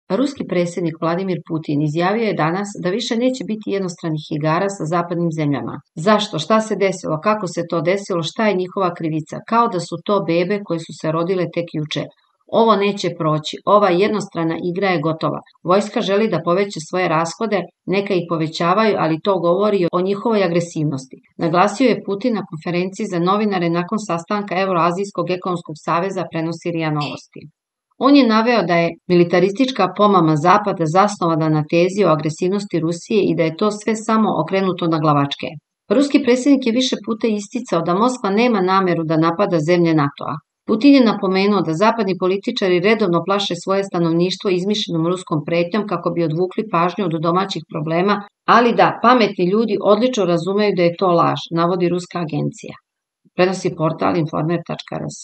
Ruski predsjednik Vladimir Putin izjavio je danas da više neće biti jednostranih igara sa zapadnim zemljama. Zašto? Šta se desilo? Kako se to desilo? Šta je njihova krivica? Kao da su to bebe koje su se rodile tek juče. Ovo neće proći. Ova jednostrana igra je gotova. Vojska želi da poveća svoje rashode, neka ih povećavaju, ali to govori o njihovoj agresivnosti. Naglasio je Putin na konferenciji za novinare nakon sastanka Evroazijskog ekonomskog saveza, prenosi RIA Novosti. On je naveo da je militaristička pomama Zapada zasnovana na tezi o agresivnosti Rusije i da je to sve samo okrenuto na glavačke. Ruski predsjednik je više puta isticao da Moskva nema nameru da napada zemlje NATO-a. Putin je napomenuo da zapadni političari redovno plaše svoje stanovništvo izmišljenom ruskom pretnjom kako bi odvukli pažnju od domaćih problema, ali da pametni ljudi odlično razumeju da je to laž, navodi ruska agencija. Prenosi portal Informer.rs.